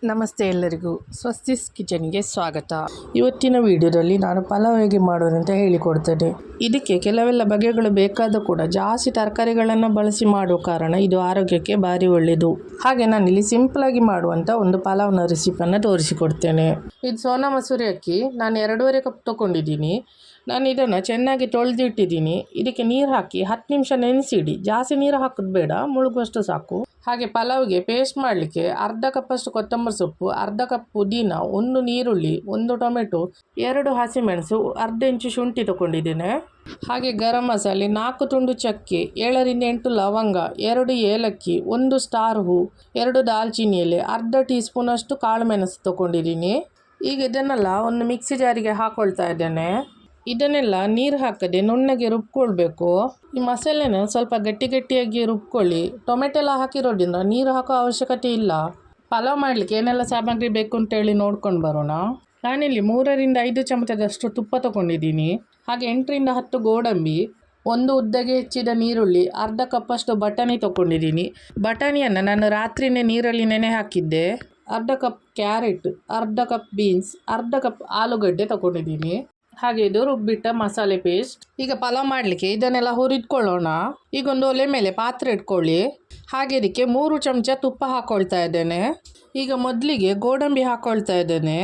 ನಮಸ್ತೆ ಎಲ್ಲರಿಗೂ ಸ್ವಸ್ತಿಸ್ ಕಿಚನ್ಗೆ ಸ್ವಾಗತ. ಇವತ್ತಿನ ವಿಡಿಯೋದಲ್ಲಿ ನಾನು ಪಲಾವ್ ಹೇಗೆ ಮಾಡೋದು ಅಂತ ಹೇಳಿಕೊಡ್ತೇನೆ. ಇದಕ್ಕೆ ಕೆಲವೆಲ್ಲ ಬಗೆಗಳು ಬೇಕಾದ ಕೂಡ ಜಾಸ್ತಿ ತರಕಾರಿಗಳನ್ನು ಬಳಸಿ ಮಾಡುವ ಕಾರಣ ಇದು ಆರೋಗ್ಯಕ್ಕೆ ಭಾರಿ ಒಳ್ಳೆಯದು. ಹಾಗೆ ನಾನಿಲ್ಲಿ ಸಿಂಪಲ್ ಆಗಿ ಮಾಡುವಂಥ ಒಂದು ಪಲಾವ್ನ ರೆಸಿಪಿಯನ್ನು ತೋರಿಸಿಕೊಡ್ತೇನೆ. ಇದು ಸೋನಾ ಮಸೂರಿ ಅಕ್ಕಿ ನಾನು 2.5 ಕಪ್ ತೊಗೊಂಡಿದ್ದೀನಿ. ನಾನು ಇದನ್ನು ಚೆನ್ನಾಗಿ ತೊಳೆದಿಟ್ಟಿದ್ದೀನಿ. ಇದಕ್ಕೆ ನೀರು ಹಾಕಿ 10 ನಿಮಿಷ ನೆನೆಸಿಡಿ. ಜಾಸ್ತಿ ನೀರು ಹಾಕೋದು ಬೇಡ, ಮುಳುಗುವಷ್ಟು ಸಾಕು. ಹಾಗೆ ಪಲಾವ್ಗೆ ಪೇಸ್ಟ್ ಮಾಡಲಿಕ್ಕೆ ಅರ್ಧ ಕಪ್ಪಷ್ಟು ಕೊತ್ತಂಬರಿ ಸೊಪ್ಪು, ಅರ್ಧ ಕಪ್ ಪುದೀನ, 1 ನೀರುಳ್ಳಿ, 1 ಟೊಮೆಟೊ, 2 ಹಸಿಮೆಣಸು, ಅರ್ಧ ಇಂಚು ಶುಂಠಿ ತೊಗೊಂಡಿದ್ದೇನೆ. ಹಾಗೆ ಗರಂ ಮಸಾಲೆ, 4 ತುಂಡು ಚಕ್ಕೆ, 7ರಿಂದ 8 ಲವಂಗ, 2 ಏಲಕ್ಕಿ, 1 ಸ್ಟಾರ್ ಹೂ, 2 ದಾಲ್ಚಿನ್ನಿ ಎಲೆ, ಅರ್ಧ ಟೀ ಸ್ಪೂನಷ್ಟು ಕಾಳು ಮೆಣಸು ತೊಗೊಂಡಿದ್ದೀನಿ. ಈಗ ಇದನ್ನೆಲ್ಲ ಒಂದು ಮಿಕ್ಸಿ ಜಾರಿಗೆ ಹಾಕ್ಕೊಳ್ತಾ ಇದ್ದೇನೆ. ಇದನ್ನೆಲ್ಲ ನೀರು ಹಾಕದೆ ನುಣ್ಣಗೆ ರುಬ್ಕೊಳ್ಬೇಕು. ಈ ಮಸಾಲೆನ ಸ್ವಲ್ಪ ಗಟ್ಟಿಯಾಗಿ ರುಬ್ಕೊಳ್ಳಿ. ಟೊಮೆಟೊ ಎಲ್ಲ ಹಾಕಿರೋದ್ರಿಂದ ನೀರು ಹಾಕೋ ಅವಶ್ಯಕತೆ ಇಲ್ಲ. ಪಲಾವ್ ಮಾಡಲಿಕ್ಕೆ ಏನೆಲ್ಲ ಸಾಮಗ್ರಿ ಬೇಕು ಅಂತೇಳಿ ನೋಡ್ಕೊಂಡು ಬರೋಣ. ನಾನಿಲ್ಲಿ 3ರಿಂದ 5 ಚಮಚದಷ್ಟು ತುಪ್ಪ ತೊಗೊಂಡಿದ್ದೀನಿ. ಹಾಗೆ 8ರಿಂದ 10 ಗೋಡಂಬಿ, 1 ಉದ್ದಗೆ ಹೆಚ್ಚಿದ ನೀರುಳ್ಳಿ, ಅರ್ಧ ಕಪ್ಪಷ್ಟು ಬಟಾಣಿ ತೊಗೊಂಡಿದ್ದೀನಿ. ಬಟಾಣಿಯನ್ನು ನಾನು ರಾತ್ರಿನೇ ನೀರಲ್ಲಿ ನೆನೆ ಹಾಕಿದ್ದೆ. ಅರ್ಧ ಕಪ್ ಕ್ಯಾರೆಟ್, ಅರ್ಧ ಕಪ್ ಬೀನ್ಸ್, ಅರ್ಧ ಕಪ್ ಆಲೂಗಡ್ಡೆ ತೊಗೊಂಡಿದ್ದೀನಿ. ಹಾಗೆ ಇದು ರುಬ್ಬಿಟ್ಟ ಮಸಾಲೆ ಪೇಸ್ಟ್. ಈಗ ಪಲಾವ್ ಮಾಡಲಿಕ್ಕೆ ಇದನ್ನೆಲ್ಲ ಹುರಿದ್ಕೊಳ್ಳೋಣ. ಈಗ ಒಂದು ಒಲೆ ಮೇಲೆ ಪಾತ್ರೆ ಇಟ್ಕೊಳ್ಳಿ. ಹಾಗೆ ಇದಕ್ಕೆ 3 ಚಮಚ ತುಪ್ಪ ಹಾಕ್ಕೊಳ್ತಾ ಇದ್ದೇನೆ. ಈಗ ಮೊದಲಿಗೆ ಗೋಡಂಬಿ ಹಾಕ್ಕೊಳ್ತಾ ಇದ್ದೇನೆ.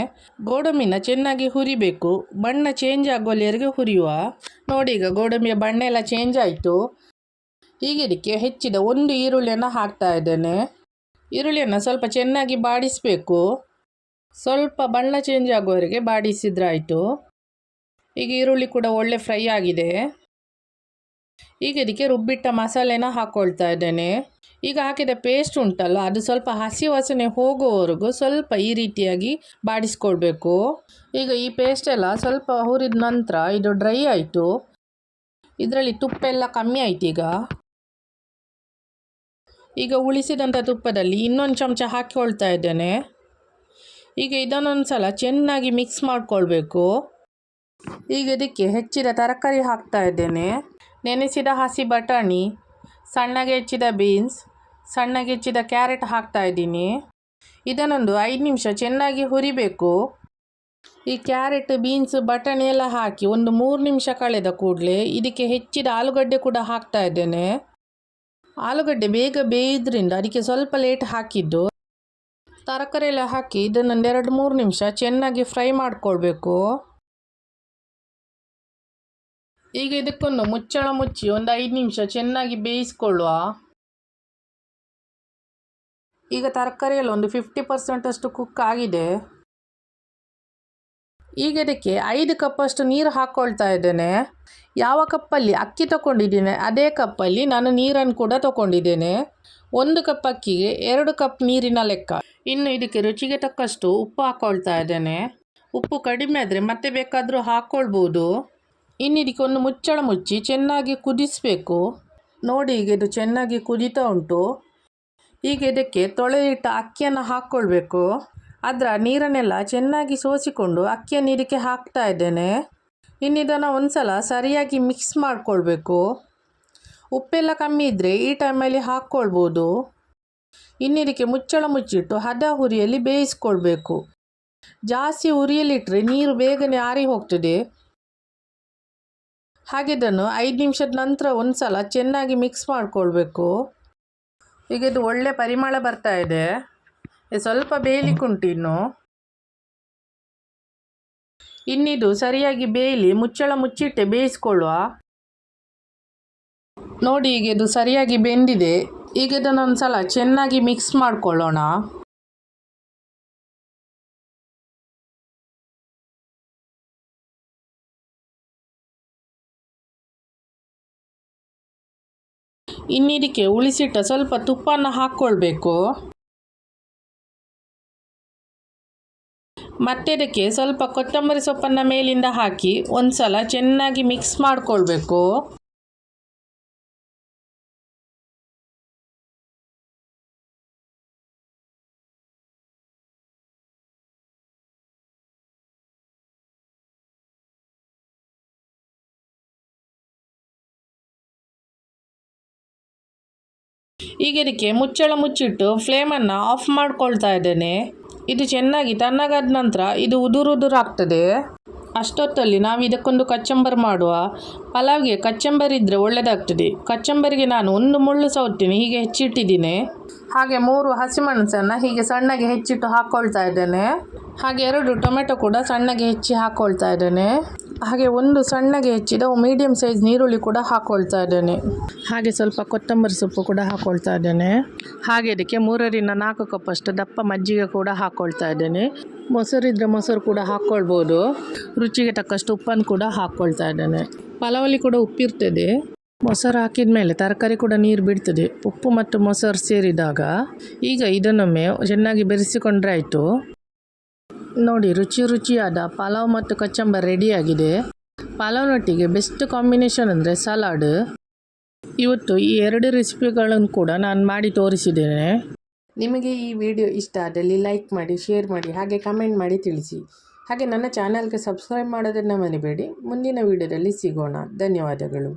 ಗೋಡಂಬಿನ ಚೆನ್ನಾಗಿ ಹುರಿಬೇಕು, ಬಣ್ಣ ಚೇಂಜ್ ಆಗೋಲ್ಲಿವರೆಗೆ ಹುರಿಯುವ. ನೋಡಿ, ಈಗ ಗೋಡಂಬಿಯ ಬಣ್ಣ ಎಲ್ಲ ಚೇಂಜ್ ಆಯಿತು. ಈಗ ಇದಕ್ಕೆ ಹೆಚ್ಚಿದ 1 ಈರುಳ್ಳಿಯನ್ನು ಹಾಕ್ತಾ ಇದ್ದೇನೆ. ಈರುಳ್ಳಿಯನ್ನು ಸ್ವಲ್ಪ ಚೆನ್ನಾಗಿ ಬಾಡಿಸಬೇಕು. ಸ್ವಲ್ಪ ಬಣ್ಣ ಚೇಂಜ್ ಆಗೋವರೆಗೆ ಬಾಡಿಸಿದ್ರಾಯಿತು. ಈಗ ಈರುಳ್ಳಿ ಕೂಡ ಒಳ್ಳೆ ಫ್ರೈ ಆಗಿದೆ. ಈಗ ಇದಕ್ಕೆ ರುಬ್ಬಿಟ್ಟ ಮಸಾಲೆನ ಹಾಕ್ಕೊಳ್ತಾ ಇದ್ದೇನೆ. ಈಗ ಹಾಕಿದ ಪೇಸ್ಟ್ ಉಂಟಲ್ಲ, ಅದು ಸ್ವಲ್ಪ ಹಸಿ ವಾಸನೆ ಹೋಗೋವರೆಗೂ ಸ್ವಲ್ಪ ಈ ರೀತಿಯಾಗಿ ಬಾಡಿಸ್ಕೊಳ್ಬೇಕು. ಈಗ ಈ ಪೇಸ್ಟ್ ಎಲ್ಲ ಸ್ವಲ್ಪ ಹುರಿದ ನಂತರ ಇದು ಡ್ರೈ ಆಯಿತು. ಇದರಲ್ಲಿ ತುಪ್ಪ ಎಲ್ಲ ಕಮ್ಮಿ ಆಯ್ತು. ಈಗ ಉಳಿಸಿದಂಥ ತುಪ್ಪದಲ್ಲಿ ಇನ್ನೊಂದು ಚಮಚ ಹಾಕಿಕೊಳ್ತಾ ಇದ್ದೇನೆ. ಈಗ ಇದನ್ನೊಂದು ಸಲ ಚೆನ್ನಾಗಿ ಮಿಕ್ಸ್ ಮಾಡಿಕೊಳ್ಬೇಕು. ಈಗ ಇದಕ್ಕೆ ಹೆಚ್ಚಿದ ತರಕಾರಿ ಹಾಕ್ತಾ ಇದ್ದೇನೆ. ನೆನೆಸಿದ ಹಸಿ ಬಟಾಣಿ, ಸಣ್ಣಗೆ ಹೆಚ್ಚಿದ ಬೀನ್ಸ್, ಸಣ್ಣಗೆ ಹೆಚ್ಚಿದ ಕ್ಯಾರೆಟ್ ಹಾಕ್ತಾ ಇದ್ದೀನಿ. ಇದನ್ನೊಂದು 5 ನಿಮಿಷ ಚೆನ್ನಾಗಿ ಹುರಿಬೇಕು. ಈ ಕ್ಯಾರೆಟ್, ಬೀನ್ಸ್, ಬಟಾಣಿ ಎಲ್ಲ ಹಾಕಿ ಒಂದು 3 ನಿಮಿಷ ಕಳೆದ ಕೂಡಲೇ ಇದಕ್ಕೆ ಹೆಚ್ಚಿದ ಆಲೂಗಡ್ಡೆ ಕೂಡ ಹಾಕ್ತಾ ಇದ್ದೇನೆ. ಆಲೂಗಡ್ಡೆ ಬೇಗ ಬೇಯೋದ್ರಿಂದ ಅದಕ್ಕೆ ಸ್ವಲ್ಪ ಲೇಟ್ ಹಾಕಿದ್ದು. ತರಕಾರಿ ಎಲ್ಲ ಹಾಕಿ ಇದನ್ನೊಂದು 2-3 ನಿಮಿಷ ಚೆನ್ನಾಗಿ ಫ್ರೈ ಮಾಡಿಕೊಳ್ಬೇಕು. ಈಗ ಇದಕ್ಕೊಂದು ಮುಚ್ಚಳ ಮುಚ್ಚಿ ಒಂದು 5 ನಿಮಿಷ ಚೆನ್ನಾಗಿ ಬೇಯಿಸ್ಕೊಳ್ಳುವ. ಈಗ ತರಕಾರಿಯಲ್ಲಿ ಒಂದು 50% ಅಷ್ಟು ಕುಕ್ ಆಗಿದೆ. ಈಗ ಇದಕ್ಕೆ 5 ಕಪ್ಪಷ್ಟು ನೀರು ಹಾಕ್ಕೊಳ್ತಾ ಇದ್ದೇನೆ. ಯಾವ ಕಪ್ಪಲ್ಲಿ ಅಕ್ಕಿ ತೊಗೊಂಡಿದ್ದೇನೆ ಅದೇ ಕಪ್ಪಲ್ಲಿ ನಾನು ನೀರನ್ನು ಕೂಡ ತೊಗೊಂಡಿದ್ದೇನೆ. 1 ಕಪ್ ಅಕ್ಕಿಗೆ 2 ಕಪ್ ನೀರಿನ ಲೆಕ್ಕ. ಇನ್ನು ಇದಕ್ಕೆ ರುಚಿಗೆ ತಕ್ಕಷ್ಟು ಉಪ್ಪು ಹಾಕ್ಕೊಳ್ತಾ ಇದ್ದೇನೆ. ಉಪ್ಪು ಕಡಿಮೆ ಆದರೆ ಮತ್ತೆ ಬೇಕಾದರೂ ಹಾಕ್ಕೊಳ್ಬೋದು. ಇನ್ನು ಇದಕ್ಕೆ ಒಂದು ಮುಚ್ಚಳ ಮುಚ್ಚಿ ಚೆನ್ನಾಗಿ ಕುದಿಸಬೇಕು. ನೋಡಿ, ಈಗ ಇದು ಚೆನ್ನಾಗಿ ಕುದೀತಾ ಉಂಟು. ಈಗ ಇದಕ್ಕೆ ತೊಳೆದಿಟ್ಟ ಅಕ್ಕಿಯನ್ನು ಹಾಕ್ಕೊಳ್ಬೇಕು. ಅದರ ನೀರನ್ನೆಲ್ಲ ಚೆನ್ನಾಗಿ ಸೋಸಿಕೊಂಡು ಅಕ್ಕಿಯನ್ನು ಇದಕ್ಕೆ ಹಾಕ್ತಾ ಇದ್ದೇನೆ. ಇನ್ನು ಇದನ್ನು ಒಂದು ಸಲ ಸರಿಯಾಗಿ ಮಿಕ್ಸ್ ಮಾಡಿಕೊಳ್ಬೇಕು. ಉಪ್ಪೆಲ್ಲ ಕಮ್ಮಿ ಇದ್ದರೆ ಈ ಟೈಮಲ್ಲಿ ಹಾಕ್ಕೊಳ್ಬೋದು. ಇನ್ನು ಇದಕ್ಕೆ ಮುಚ್ಚಳ ಮುಚ್ಚಿಟ್ಟು ಹದ ಹುರಿಯಲ್ಲಿ ಬೇಯಿಸ್ಕೊಳ್ಬೇಕು. ಜಾಸ್ತಿ ಉರಿಯಲ್ಲಿಟ್ಟರೆ ನೀರು ಬೇಗನೆ ಆರಿ ಹೋಗ್ತದೆ. ಹಾಗೆ ಇದನ್ನು 5 ನಿಮಿಷದ ನಂತರ ಒಂದು ಸಲ ಚೆನ್ನಾಗಿ ಮಿಕ್ಸ್ ಮಾಡಿಕೊಳ್ಬೇಕು. ಈಗ ಇದು ಒಳ್ಳೆ ಪರಿಮಳ ಬರ್ತಾ ಇದೆ. ಸ್ವಲ್ಪ ಬೇಯಲಿಕ್ಕುಂಟು ಇನ್ನಿದು ಸರಿಯಾಗಿ ಬೇಯಲಿ ಮುಚ್ಚಳ ಮುಚ್ಚಿಟ್ಟೆ ಬೇಯಿಸ್ಕೊಳ್ಳುವ. ನೋಡಿ, ಈಗ ಇದು ಸರಿಯಾಗಿ ಬೆಂದಿದೆ. ಈಗ ಇದನ್ನೊಂದು ಸಲ ಚೆನ್ನಾಗಿ ಮಿಕ್ಸ್ ಮಾಡಿಕೊಳ್ಳೋಣ. ಇನ್ನಿದಕ್ಕೆ ಉಳಿಸಿಟ್ಟ ಸ್ವಲ್ಪ ತುಪ್ಪನ ಹಾಕ್ಕೊಳ್ಬೇಕು. ಮತ್ತೆ ಇದಕ್ಕೆ ಸ್ವಲ್ಪ ಕೊತ್ತಂಬರಿ ಸೊಪ್ಪನ್ನು ಮೇಲಿಂದ ಹಾಕಿ ಒಂದು ಸಲ ಚೆನ್ನಾಗಿ ಮಿಕ್ಸ್ ಮಾಡಿಕೊಳ್ಬೇಕು. ಈಗ ಇದಕ್ಕೆ ಮುಚ್ಚಳ ಮುಚ್ಚಿಟ್ಟು ಫ್ಲೇಮನ್ನು ಆಫ್ ಮಾಡ್ಕೊಳ್ತಾ ಇದ್ದೇನೆ. ಇದು ಚೆನ್ನಾಗಿ ತಣ್ಣಗಾದ ನಂತರ ಇದು ಉದುರಾಗ್ತದೆ. ಅಷ್ಟೊತ್ತಲ್ಲಿ ನಾವು ಇದಕ್ಕೊಂದು ಕಚ್ಚಂಬರ್ ಮಾಡುವ. ಪಲಾವ್ಗೆ ಕಚ್ಚಂಬರ್ ಇದ್ದರೆ ಒಳ್ಳೆಯದಾಗ್ತದೆ. ಕಚ್ಚಂಬರಿಗೆ ನಾನು 1 ಮುಳ್ಳು ಸೌತೆನ ಹೀಗೆ ಹೆಚ್ಚಿಟ್ಟಿದ್ದೀನಿ. ಹಾಗೆ 3 ಹಸಿಮೆಣಸನ್ನು ಹೀಗೆ ಸಣ್ಣಗೆ ಹೆಚ್ಚಿಟ್ಟು ಹಾಕ್ಕೊಳ್ತಾ ಇದ್ದೇನೆ. ಹಾಗೆ 2 ಟೊಮೆಟೊ ಕೂಡ ಸಣ್ಣಗೆ ಹೆಚ್ಚಿ ಹಾಕ್ಕೊಳ್ತಾ ಇದ್ದೇನೆ. ಹಾಗೆ 1 ಸಣ್ಣಗೆ ಹೆಚ್ಚಿದ ಮೀಡಿಯಮ್ ಸೈಜ್ ನೀರುಳ್ಳಿ ಕೂಡ ಹಾಕ್ಕೊಳ್ತಾ ಇದ್ದೇನೆ. ಹಾಗೆ ಸ್ವಲ್ಪ ಕೊತ್ತಂಬರಿ ಸೊಪ್ಪು ಕೂಡ ಹಾಕ್ಕೊಳ್ತಾ ಇದ್ದೇನೆ. ಹಾಗೆ ಇದಕ್ಕೆ 3ರಿಂದ 4 ಕಪ್ಪಷ್ಟು ದಪ್ಪ ಮಜ್ಜಿಗೆ ಕೂಡ ಹಾಕ್ಕೊಳ್ತಾ ಇದ್ದೇನೆ. ಮೊಸರಿದ್ರೆ ಮೊಸರು ಕೂಡ ಹಾಕ್ಕೊಳ್ಬೋದು. ರುಚಿಗೆ ತಕ್ಕಷ್ಟು ಉಪ್ಪನ್ನು ಕೂಡ ಹಾಕ್ಕೊಳ್ತಾ ಇದ್ದೇನೆ. ಪಲಾವಲ್ಲಿ ಕೂಡ ಉಪ್ಪಿರ್ತದೆ. ಮೊಸರು ಹಾಕಿದ ಮೇಲೆ ತರಕಾರಿ ಕೂಡ ನೀರು ಬಿಡ್ತದೆ ಉಪ್ಪು ಮತ್ತು ಮೊಸರು ಸೇರಿದಾಗ. ಈಗ ಇದನ್ನೊಮ್ಮೆ ಚೆನ್ನಾಗಿ ಬೆರೆಸಿಕೊಂಡ್ರೆ ಆಯಿತು. ನೋಡಿ, ರುಚಿಯಾದ ಪಲಾವ್ ಮತ್ತು ಕಚ್ಚಂಬರ್ ರೆಡಿಯಾಗಿದೆ. ಪಲಾವ್ನೊಟ್ಟಿಗೆ ಬೆಸ್ಟ್ ಕಾಂಬಿನೇಷನ್ ಅಂದರೆ ಸಲಾಡ್. ಇವತ್ತು ಈ 2 ರೆಸಿಪಿಗಳನ್ನು ಕೂಡ ನಾನು ಮಾಡಿ ತೋರಿಸಿದ್ದೇನೆ. ನಿಮಗೆ ಈ ವಿಡಿಯೋ ಇಷ್ಟ ಆದಲ್ಲಿ ಲೈಕ್ ಮಾಡಿ, ಶೇರ್ ಮಾಡಿ, ಹಾಗೆ ಕಮೆಂಟ್ ಮಾಡಿ ತಿಳಿಸಿ. ಹಾಗೆ ನನ್ನ ಚಾನಲ್ಗೆ ಸಬ್ಸ್ಕ್ರೈಬ್ ಮಾಡೋದನ್ನು ಮರಿಬೇಡಿ. ಮುಂದಿನ ವಿಡಿಯೋದಲ್ಲಿ ಸಿಗೋಣ. ಧನ್ಯವಾದಗಳು.